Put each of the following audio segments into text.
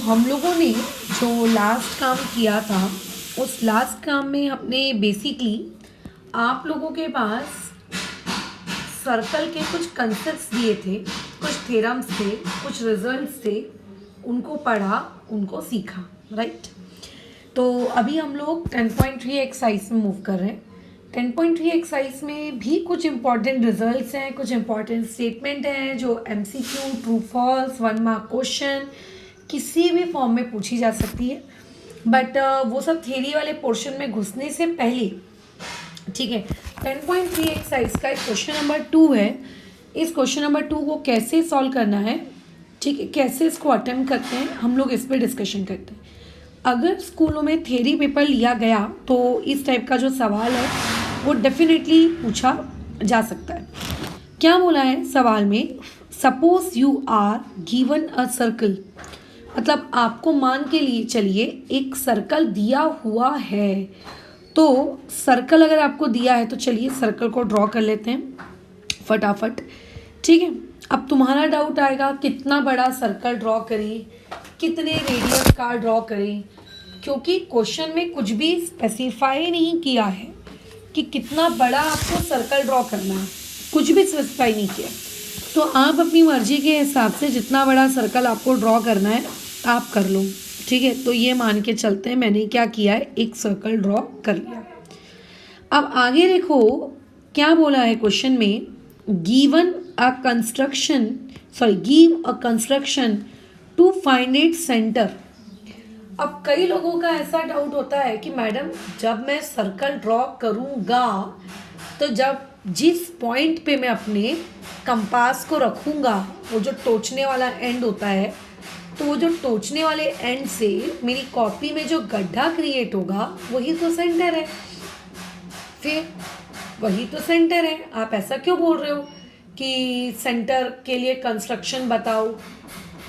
हम लोगों ने जो लास्ट काम किया था, उस लास्ट काम में हमने बेसिकली आप लोगों के पास सर्कल के कुछ कंसेप्ट्स दिए थे, कुछ थ्योरम्स थे, कुछ रिजल्ट्स थे, उनको पढ़ा, उनको सीखा, राइट। तो अभी हम लोग 10.3 एक्सरसाइज में मूव कर रहे हैं। 10.3 एक्सरसाइज में भी कुछ इंपॉर्टेंट रिजल्ट्स हैं, कुछ इंपॉर्टेंट स्टेटमेंट हैं जो MCQ, true false, 1 mark question किसी भी फॉर्म में पूछी जा सकती है। बट वो सब थ्योरी वाले पोर्शन में घुसने से पहले, ठीक है, 10.3 एक्सरसाइज का एक क्वेश्चन नंबर 2 है। इस क्वेश्चन नंबर 2 को कैसे सॉल्व करना है, ठीक है, कैसे इसको अटेम्प्ट करते हैं, हम लोग इस पर डिस्कशन करते हैं। अगर स्कूलों में थ्योरी पेपर लिया गया तो इस टाइप का जो सवाल है वो डेफिनेटली पूछा जा सकता है। क्या बोला है सवाल में, suppose you are given a circle, मतलब आपको मान के लिए चलिए एक सर्कल दिया हुआ है। तो सर्कल अगर आपको दिया है तो चलिए सर्कल को ड्रॉ कर लेते हैं फटाफट, ठीक है। अब तुम्हारा डाउट आएगा कितना बड़ा सर्कल ड्रॉ करें, कितने रेडियस का ड्रॉ करें, क्योंकि क्वेश्चन में कुछ भी स्पेसिफाई नहीं किया है कि कितना बड़ा आपको सर्कल ड्रॉ करना है, कुछ भी स्पेसिफाई नहीं किया। तो आप अपनी मर्जी के हिसाब से जितना बड़ा सर्कल आपको ड्रॉ करना है आप कर लो, ठीक है। तो ये मान के चलते हैं मैंने क्या किया है, एक सर्कल ड्रॉ कर लिया। अब आगे देखो क्या बोला है क्वेश्चन में, give a construction to find its centre. अब कई लोगों का ऐसा डाउट होता है कि मैडम जब मैं सर्कल ड्रॉ करूँगा तो जब जिस पॉइंट पे मैं अपने कंपास को रखूँगा, वो जो टोचने वाला एंड होता है, तो वो जो टोचने वाले एंड से मेरी कॉपी में जो गड्ढा क्रिएट होगा वही तो सेंटर है। फिर वही तो सेंटर है, आप ऐसा क्यों बोल रहे हो कि सेंटर के लिए कंस्ट्रक्शन बताओ।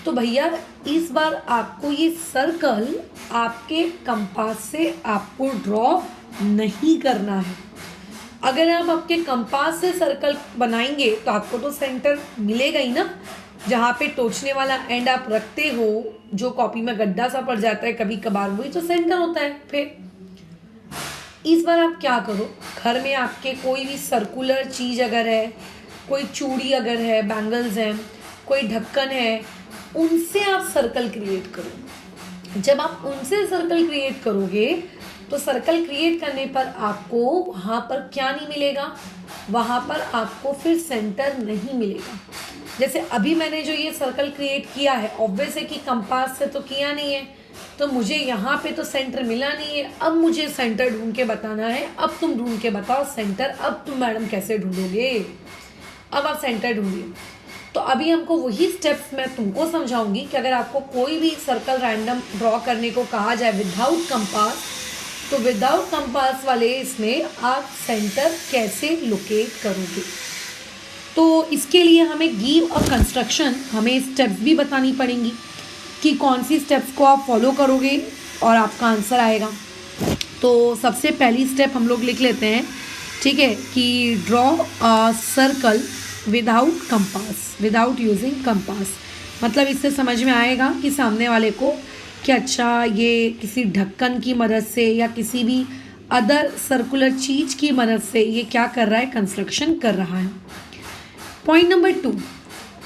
तो भैया इस बार आपको ये सर्कल आपके कंपास से आपको ड्रॉ नहीं करना है। अगर आप आपके कंपास से सर्कल बनाएंगे तो आपको तो सेंटर मिलेगा ही ना, जहाँ पे टोचने वाला एंड आप रखते हो, जो कॉपी में गड्ढा सा पड़ जाता है कभी कभार, वही तो सेंटर होता है। फिर इस बार आप क्या करो, घर में आपके कोई भी सर्कुलर चीज़ अगर है, कोई चूड़ी अगर है, बैंगल्स हैं, कोई ढक्कन है, उनसे आप सर्कल क्रिएट करो। जब आप उनसे सर्कल क्रिएट करोगे तो सर्कल क्रिएट करने पर आपको वहाँ पर क्या नहीं मिलेगा, वहाँ पर आपको फिर सेंटर नहीं मिलेगा। जैसे अभी मैंने जो ये सर्कल क्रिएट किया है, ऑब्वियस है कि कंपास से तो किया नहीं है, तो मुझे यहाँ पे तो सेंटर मिला नहीं है। अब मुझे सेंटर ढूंढ के बताना है। अब तुम ढूंढ के बताओ सेंटर। अब तुम मैडम कैसे ढूंढोगे, अब आप सेंटर ढूंढिए। तो अभी हमको वही स्टेप्स मैं तुमको समझाऊंगी कि अगर आपको कोई भी सर्कल रैंडम ड्रॉ करने को कहा जाए विदाउट कंपास, तो विदाउट कंपास वाले इसमें आप सेंटर कैसे लोकेट करोगे। तो इसके लिए हमें गिव अ कंस्ट्रक्शन, हमें स्टेप्स भी बतानी पड़ेंगी कि कौन सी स्टेप्स को आप फॉलो करोगे और आपका आंसर आएगा। तो सबसे पहली स्टेप हम लोग लिख लेते हैं, ठीक है, कि draw a circle without compass, without using compass. मतलब इससे समझ में आएगा कि सामने वाले को कि अच्छा ये किसी ढक्कन की मदद से या किसी भी अदर सर्कुलर चीज़ की मदद से ये क्या कर रहा है, कंस्ट्रक्शन कर रहा है। पॉइंट नंबर 2,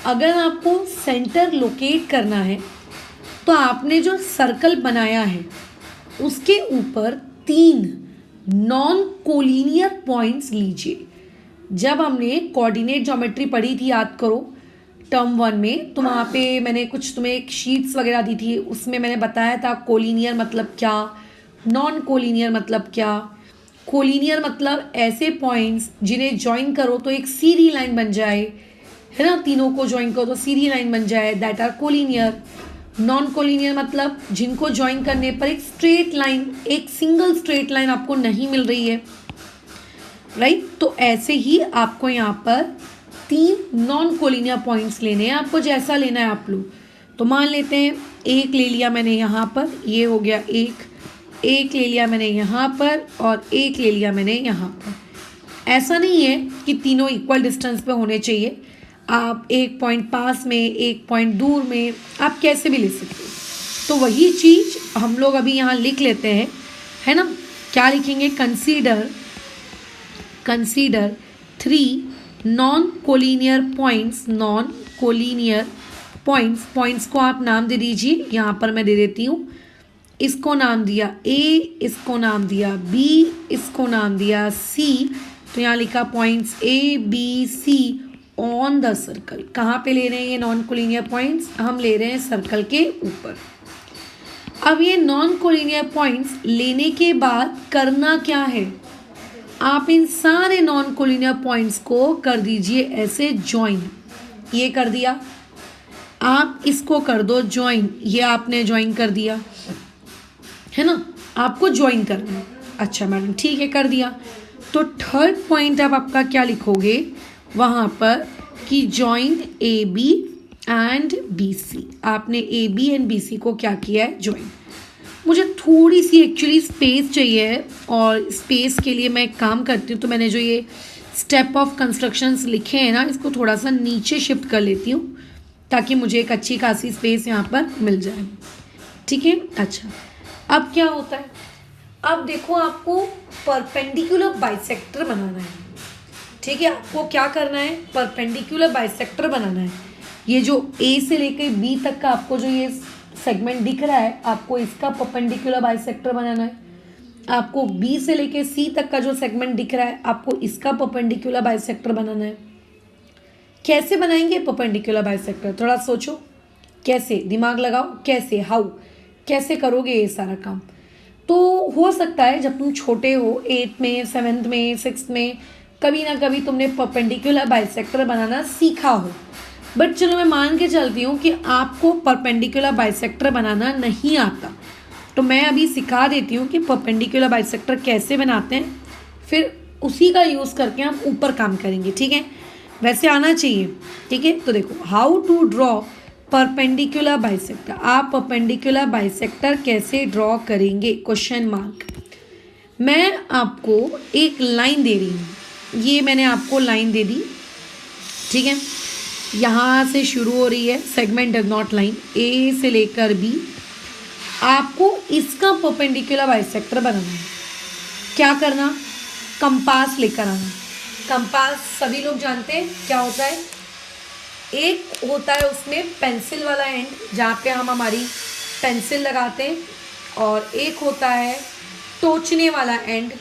अगर आपको सेंटर लोकेट करना है तो आपने जो सर्कल बनाया है उसके ऊपर 3 नॉन कोलिनियर पॉइंट्स लीजिए। जब हमने कोऑर्डिनेट ज्योमेट्री पढ़ी थी, याद करो टर्म 1 में, तो वहाँ पे मैंने कुछ तुम्हें एक शीट्स वगैरह दी थी, उसमें मैंने बताया था कोलिनियर मतलब क्या, नॉन कोलिनियर मतलब क्या। कोलिनियर मतलब ऐसे पॉइंट्स जिन्हें ज्वाइन करो तो एक सीधी लाइन बन जाए, है ना, तीनों को ज्वाइन करो तो सीधी लाइन बन जाए, that are collinear. Non collinear मतलब जिनको ज्वाइन करने पर एक स्ट्रेट लाइन, एक सिंगल स्ट्रेट लाइन आपको नहीं मिल रही है, राइट। तो ऐसे ही आपको यहाँ पर 3 नॉन कोलिनियर पॉइंट्स लेने हैं, आपको जैसा लेना है आप लो। तो मान लेते हैं एक ले लिया मैंने यहाँ पर, ये हो गया एक ले लिया मैंने यहाँ पर और एक ले लिया मैंने यहाँ पर। ऐसा नहीं है कि तीनों इक्वल डिस्टेंस पे होने चाहिए, आप एक पॉइंट पास में, एक पॉइंट दूर में, आप कैसे भी ले सकते हो। तो वही चीज़ हम लोग अभी यहाँ लिख लेते हैं, है ना। क्या लिखेंगे? कंसीडर 3 नॉन कोलिनियर पॉइंट्स को आप नाम दे दीजिए। यहाँ पर मैं दे देती हूँ, इसको नाम दिया A, इसको नाम दिया B, इसको नाम दिया C। तो यहाँ लिखा points ABC on the circle. कहाँ पे ले रहे हैं ये नॉन कोलिनियर पॉइंट्स? हम ले रहे हैं सर्कल के ऊपर। अब ये नॉन कोलिनियर पॉइंट्स लेने के बाद करना क्या है? आप इन सारे नॉन कोलिनियर पॉइंट्स को कर दीजिए ऐसे ज्वाइन। ये कर दिया। आप इसको कर दो ज्वाइन। ये आपने ज्वाइन कर दिया, है ना। आपको ज्वाइन करना है। अच्छा मैडम, ठीक है, कर दिया। तो थर्ड पॉइंट अब आपका क्या लिखोगे वहाँ पर कि ज्वाइन AB एंड BC। आपने AB एंड BC को क्या किया है? ज्वाइन। मुझे थोड़ी सी एक्चुअली स्पेस चाहिए है, और स्पेस के लिए मैं एक काम करती हूँ, तो मैंने जो ये स्टेप ऑफ कंस्ट्रक्शंस लिखे हैं ना, इसको थोड़ा सा नीचे शिफ्ट कर लेती हूँ ताकि मुझे एक अच्छी खासी स्पेस यहाँ पर मिल जाए। ठीक है। अच्छा, अब क्या होता है? अब देखो, आपको परपेंडिकुलर बाइसेक्टर बनाना है। ठीक है, आपको क्या करना है? परपेंडिकुलर बाइसेक्टर बनाना है। ये जो A से लेकर B तक का आपको जो ये सेगमेंट दिख रहा है, आपको इसका परपेंडिकुलर बाइसेक्टर बनाना है। आपको B से लेकर C तक का जो सेगमेंट दिख रहा है, आपको इसका परपेंडिकुलर बाइसेक्टर बनाना है। कैसे बनाएंगे परपेंडिकुलर बाइसेक्टर? थोड़ा सोचो, कैसे? दिमाग लगाओ, कैसे? हाउ? कैसे करोगे ये सारा काम? तो हो सकता है जब तुम छोटे हो, 8th में, 7th में, 6th में, कभी ना कभी तुमने परपेंडिकुलर बाइसेक्टर बनाना सीखा हो। बट चलो मैं मान के चलती हूँ कि आपको परपेंडिकुलर बाइसेक्टर बनाना नहीं आता, तो मैं अभी सिखा देती हूँ कि परपेंडिकुलर बाइसेक्टर कैसे बनाते हैं, फिर उसी का यूज़ करके हम ऊपर काम करेंगे। ठीक है, वैसे आना चाहिए। ठीक है, तो देखो, how to draw perpendicular bisector. आप परपेंडिकुलर बाइसेक्टर कैसे ड्रॉ करेंगे? Question mark. मैं आपको एक लाइन दे रही हूँ, ये मैंने आपको लाइन दे दी। ठीक है, यहाँ से शुरू हो रही है segment does not line, A से लेकर B। आपको इसका परपेंडिकुलर बाइसेक्टर बनाना है। क्या करना? कंपास लेकर आना। कंपास सभी लोग जानते हैं क्या होता है। एक होता है उसमें पेंसिल वाला एंड, जहाँ पे हम हमारी पेंसिल लगाते हैं, और एक होता है टोचने वाला एंड,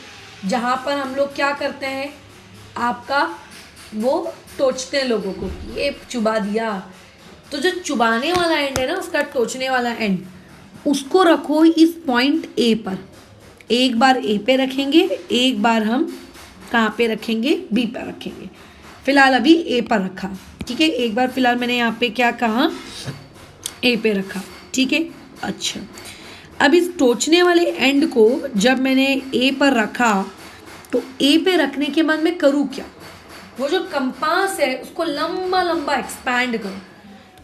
जहाँ पर हम लोग क्या करते हैं, आपका वो टोचते हैं लोगों को। ये चुबा दिया, तो जो चुबाने वाला एंड है ना, उसका टोचने वाला एंड, उसको रखो इस पॉइंट A पर। एक बार A पे रखेंगे, एक बार हम कहाँ पे रखेंगे? B पर रखेंगे। फिलहाल अभी A पर रखा। ठीक है, एक बार फिलहाल मैंने यहाँ पे क्या कहा? A पे रखा। ठीक है। अच्छा, अब इस टोचने वाले एंड को जब मैंने A पर रखा, तो A पे रखने के बाद मैं करूँ क्या? वो जो कंपास है उसको लंबा लंबा एक्सपैंड करो।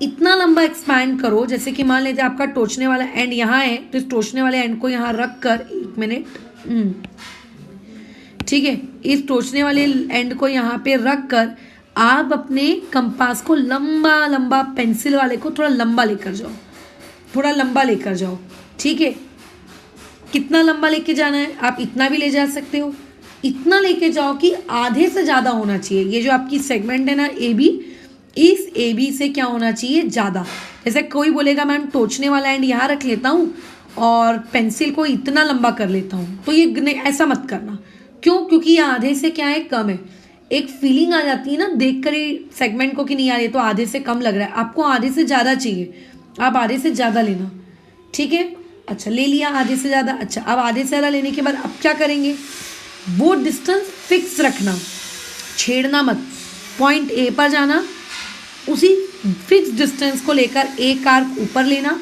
इतना लंबा एक्सपैंड करो, जैसे कि मान लीजिए आपका टोचने वाला एंड यहाँ है, तो इस टोचने वाले एंड को यहाँ रख कर, 1 मिनट, ठीक है, इस टोचने वाले एंड को यहाँ पे रख कर आप अपने कंपास को लंबा लंबा, पेंसिल वाले को थोड़ा लंबा लेकर जाओ, थोड़ा लंबा लेकर जाओ। ठीक है, कितना लंबा लेके जाना है? आप इतना भी ले जा सकते हो। इतना लेके जाओ कि आधे से ज़्यादा होना चाहिए। ये जो आपकी सेगमेंट है ना AB, इस AB से क्या होना चाहिए? ज़्यादा। जैसे कोई बोलेगा मैम टोचने वाला एंड यहाँ रख लेता हूँ और पेंसिल को इतना लंबा कर लेता हूँ, तो ये ऐसा मत करना। क्यों? क्योंकि ये आधे से क्या है? कम है। एक फीलिंग आ जाती है ना देख कर ही सेगमेंट को कि नहीं यार ये तो आधे से कम लग रहा है। आपको आधे से ज़्यादा चाहिए, आप आधे से ज़्यादा लेना। ठीक है, अच्छा ले लिया आधे से ज़्यादा। अच्छा, अब आधे से ज़्यादा लेने के बाद अब क्या करेंगे? वो डिस्टेंस फिक्स रखना, छेड़ना मत। पॉइंट A पर जाना, उसी फिक्स डिस्टेंस को लेकर एक आर्क ऊपर लेना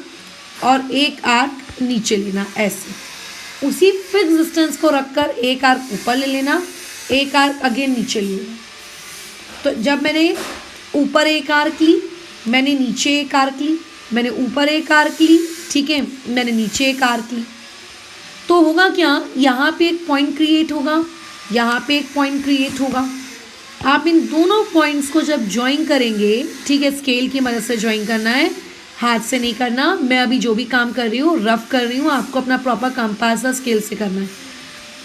और एक आर्क नीचे लेना। ऐसे उसी फिक्स डिस्टेंस को रखकर एक आर्क ऊपर ले लेना, एक आर्क अगेन नीचे ले लेना। तो जब मैंने ऊपर एक आर्क ली, मैंने नीचे एक आर्क ली, मैंने ऊपर एक आर्क ली, ठीक है, मैंने नीचे एक आर्क ली, तो होगा क्या? यहाँ पे एक पॉइंट क्रिएट होगा, यहाँ पे एक पॉइंट क्रिएट होगा। आप इन दोनों पॉइंट्स को जब ज्वाइन करेंगे, ठीक है, स्केल की मदद से ज्वाइन करना है, हाथ से नहीं करना। मैं अभी जो भी काम कर रही हूँ, रफ कर रही हूँ, आपको अपना प्रॉपर कंपास और स्केल से करना है।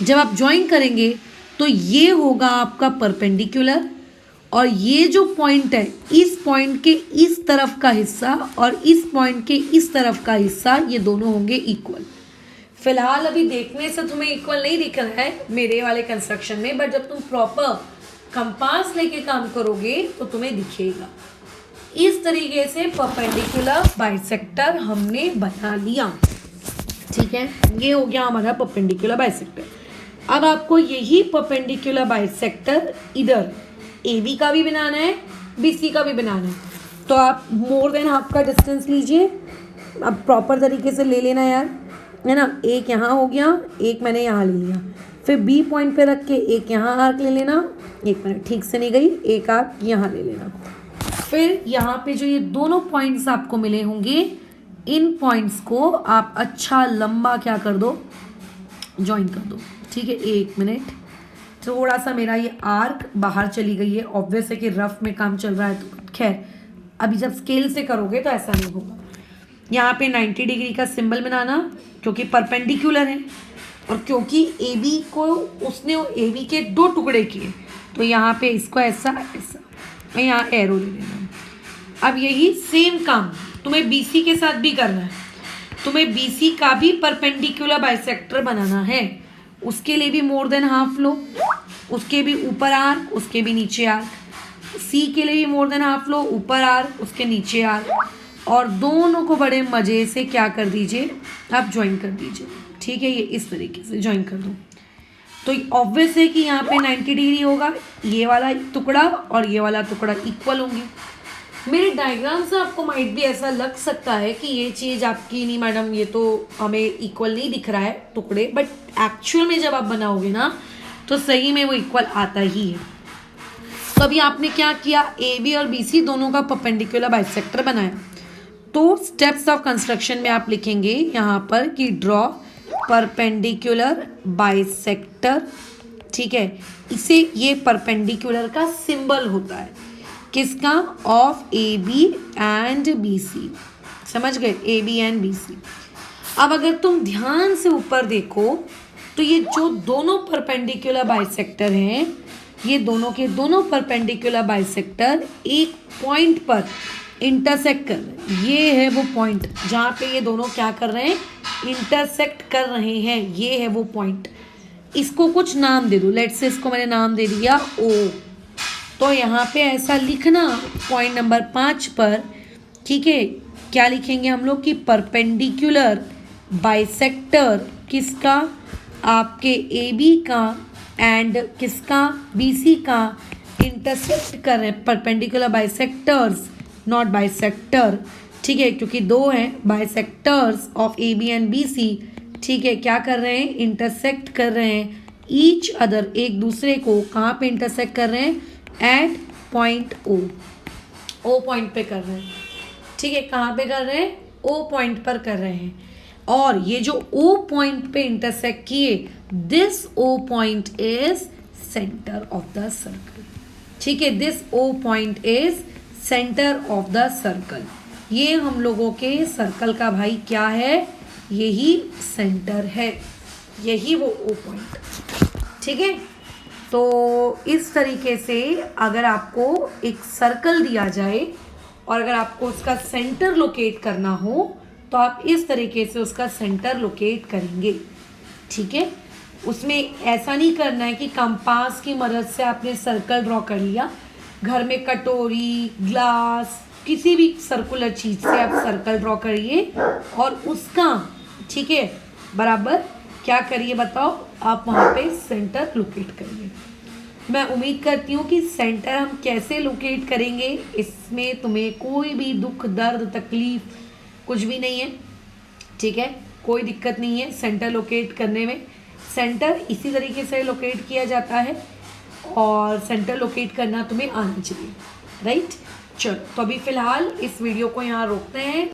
जब आप ज्वाइन करेंगे तो ये होगा आपका परपेंडिकुलर, और ये जो पॉइंट है, इस पॉइंट के इस तरफ का हिस्सा और इस पॉइंट के इस तरफ का हिस्सा, ये दोनों होंगे इक्वल। फिलहाल अभी देखने से तुम्हें इक्वल नहीं दिख रहा है मेरे वाले कंस्ट्रक्शन में, बट जब तुम प्रॉपर कंपास लेके काम करोगे तो तुम्हें दिखेगा। इस तरीके से परपेंडिकुलर बाइसेक्टर हमने बना लिया। ठीक है, ये हो गया हमारा परपेंडिकुलर बाइसेक्टर। अब आपको यही परपेंडिकुलर बाइसेक्टर इधर AB का भी बनाना है, BC का भी बनाना है। तो आप मोर देन हाफ का डिस्टेंस लीजिए। अब प्रॉपर तरीके से ले लेना यार, है ना। एक यहाँ हो गया, एक मैंने यहाँ ले लिया, फिर B पॉइंट पे रख के एक यहाँ आर्क ले लेना। एक मिनट, ठीक से नहीं गई, एक आर्क यहाँ ले लेना। फिर यहाँ पे जो ये दोनों पॉइंट्स आपको मिले होंगे, इन पॉइंट्स को आप अच्छा लंबा क्या कर दो, ज्वाइन कर दो। ठीक है, एक मिनट, थोड़ा सा मेरा ये आर्क बाहर चली गई है। ऑब्वियस है कि रफ में काम चल रहा है, तो खैर अभी जब स्केल से करोगे तो ऐसा नहीं होगा। यहाँ पे 90 डिग्री का सिंबल बनाना, क्योंकि परपेंडिकुलर है और क्योंकि AB को उसने AB के 2 टुकड़े किए, तो यहाँ पे इसको ऐसा ऐसा, यहाँ एरो ले लेना। अब यही सेम काम तुम्हें BC के साथ भी करना है। तुम्हें BC का भी परपेंडिकुलर बाइसेक्टर बनाना है। उसके लिए भी मोर देन हाफ लो, उसके भी ऊपर आर्क, उसके भी नीचे आर्क। C के लिए भी मोर देन हाफ लो, ऊपर आर्क, उसके नीचे आर्क, और दोनों को बड़े मज़े से क्या कर दीजिए, आप ज्वाइन कर दीजिए। ठीक है, ये इस तरीके से ज्वाइन कर दो। तो ऑब्वियस है कि यहाँ पे 90 डिग्री होगा, ये वाला टुकड़ा और ये वाला टुकड़ा इक्वल होंगे। मेरे डायग्राम से आपको माइट भी ऐसा लग सकता है कि ये चीज़ आपकी नहीं मैडम, ये तो हमें इक्वल नहीं दिख रहा है टुकड़े, बट एक्चुअल में जब आप बनाओगे ना तो सही में वो इक्वल आता ही है। तो अभी आपने क्या किया, AB और BC दोनों का परपेंडिकुलर बाइसेक्टर बनाया। तो स्टेप्स ऑफ कंस्ट्रक्शन में आप लिखेंगे यहाँ पर कि ड्रॉ परपेंडिकुलर बाइसेक्टर। ठीक है, इसे ये परपेंडिकुलर का सिंबल होता है, किसका, ऑफ AB एंड BC। समझ गए, AB एंड BC। अब अगर तुम ध्यान से ऊपर देखो तो ये जो दोनों परपेंडिकुलर बाइसेक्टर हैं, ये दोनों के दोनों परपेंडिकुलर बाइसेक्टर एक पॉइंट पर इंटरसेक्ट कर रहे हैं। ये है वो पॉइंट जहाँ पे ये दोनों क्या कर रहे हैं, इंटरसेक्ट कर रहे हैं। ये है वो पॉइंट। इसको कुछ नाम दे दो, लेट्स से इसको मैंने नाम दे दिया O। तो यहाँ पे ऐसा लिखना पॉइंट नंबर 5 पर, ठीक है, क्या लिखेंगे हम लोग कि परपेंडिकुलर बाइसेक्टर किसका, आपके AB का एंड किसका, BC का इंटरसेक्ट कर रहे हैं। Perpendicular bisectors, not bisector. ठीक है, क्योंकि दो हैं bisectors of AB and BC। ठीक है, क्या कर रहे हैं, इंटरसेक्ट कर रहे हैं ईच अदर, एक दूसरे को। कहाँ पे इंटरसेक्ट कर रहे हैं, एट पॉइंट O पॉइंट पे कर रहे हैं। ठीक है, कहाँ पे कर रहे हैं, O पॉइंट पर कर रहे हैं। और ये जो O पॉइंट पे इंटरसेक्ट किए, this O point is centre of the circle. ठीक है, this O point is centre of the circle. ये हम लोगों के सर्कल का भाई क्या है, यही सेंटर है, यही वो O पॉइंट। ठीक है, तो इस तरीके से अगर आपको एक सर्कल दिया जाए और अगर आपको उसका सेंटर लोकेट करना हो तो आप इस तरीके से उसका सेंटर लोकेट करेंगे। ठीक है, उसमें ऐसा नहीं करना है कि कंपास की मदद से आपने सर्कल ड्रॉ कर लिया। घर में कटोरी, ग्लास, किसी भी सर्कुलर चीज़ से आप सर्कल ड्रॉ करिए और उसका, ठीक है, बराबर क्या करिए बताओ, आप वहाँ पे सेंटर लोकेट करिए। मैं उम्मीद करती हूँ कि सेंटर हम कैसे लोकेट करेंगे इसमें तुम्हें कोई भी दुख, दर्द, तकलीफ कुछ भी नहीं है। ठीक है, कोई दिक्कत नहीं है सेंटर लोकेट करने में। सेंटर इसी तरीके से लोकेट किया जाता है और सेंटर लोकेट करना तुम्हें आना चाहिए, राइट। चलो, तो अभी फ़िलहाल इस वीडियो को यहाँ रोकते हैं।